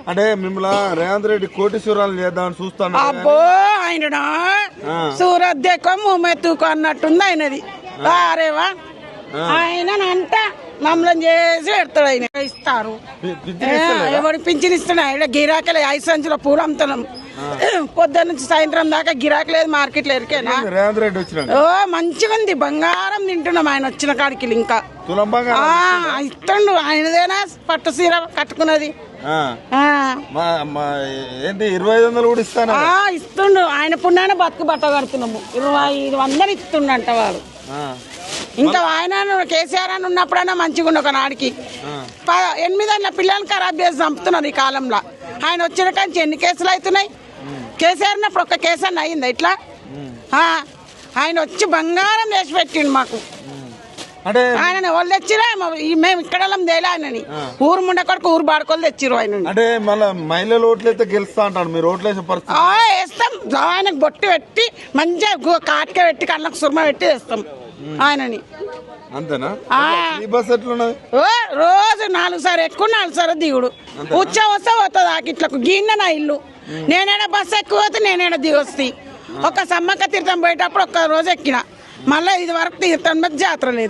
అంటే మిమ్మల్ని రేవంత్ రెడ్డి కోటీశ్వరాలు చేద్దామని చూస్తాను. అబ్బో ఆయన సూరత్ దేకో మూమెత్తుకో అన్నట్టుంది ఆయనది. అరేవా ఆయన అంట మమ్మల్ని చేసి పెడతాడు. ఆయన ఇస్తారు ఎవరు పింఛన్ ఇస్తున్నాడు. ఆయన గిరాకీ 5 సంచుల పూలు అమ్ముతున్నాం. పొద్దున్న నుంచి సాయంత్రం దాకా గిరాకీ లేదు మార్కెట్లో ఎరికేనా. రేవంత్ రెడ్డి వచ్చిన ఓ మంచిగా ఉంది. బంగారం తింటున్నాం ఆయన వచ్చిన కాడికి. ఇంకా ఇస్తుండు. ఆయనదేనా పట్టు సీర కట్టుకున్నది. ఏంటి 2500 కూడా ఇస్తాను ఇస్తుండు. ఆయన పుణ్యాన్ని బతుకు బట్ట కడుతున్నాము. 2500 ఇస్తుండంట వాడు. ఇంకా ఆయన కేసీఆర్ అని ఉన్నప్పుడైనా మంచిగా ఉండు. ఒక నాడికి 8 ఏళ్ళ పిల్లల్ని ఖరాబ్ చేసి చంపుతున్నారు ఈ కాలంలో. ఆయన వచ్చిన కానీ ఎన్ని కేసులు అవుతున్నాయి. కేసీఆర్ ఉన్నప్పుడు ఒక్క కేసు అని అయిందా ఇట్లా? ఆయన వచ్చి బంగారం చేసి పెట్టిండు మాకు. ఆయన వాళ్ళు తెచ్చిరా మేము ఇక్కడ తేలే ఆయనని. ఊరు ముండ కొడుకు ఊరు బాడుకోలు తెచ్చిరు ఆయన. అంటే మళ్ళీ మహిళలు ఓట్లయితే గెలుస్తా అంటాడు. మీరు ఓట్లు వేసే పరిస్థితి వేస్తాం. ఆయనకు బొట్టు పెట్టి మంచిగా కాటిక పెట్టి కళ్ళకు సుర్మ పెట్టి వేస్తాం ఆయనని. అంతేనా? బస్ ఎట్లున్నది? రోజు 4 సార్లు ఎక్కువ 4 సార్లు దిగుడు. ఉచ్చా వస్తే పోతుంది ఆకిట్లకు. గిన్నె నా ఇల్లు. నేనేడా బస్సు ఎక్కువ పోతే నేనేడా దిగొస్తి. ఒక సమ్మక్క తీర్థం పోయేటప్పుడు ఒక్క రోజు ఎక్కిన. మళ్ళీ ఇది వరకు తీర్థం మీద జాతర లేదు.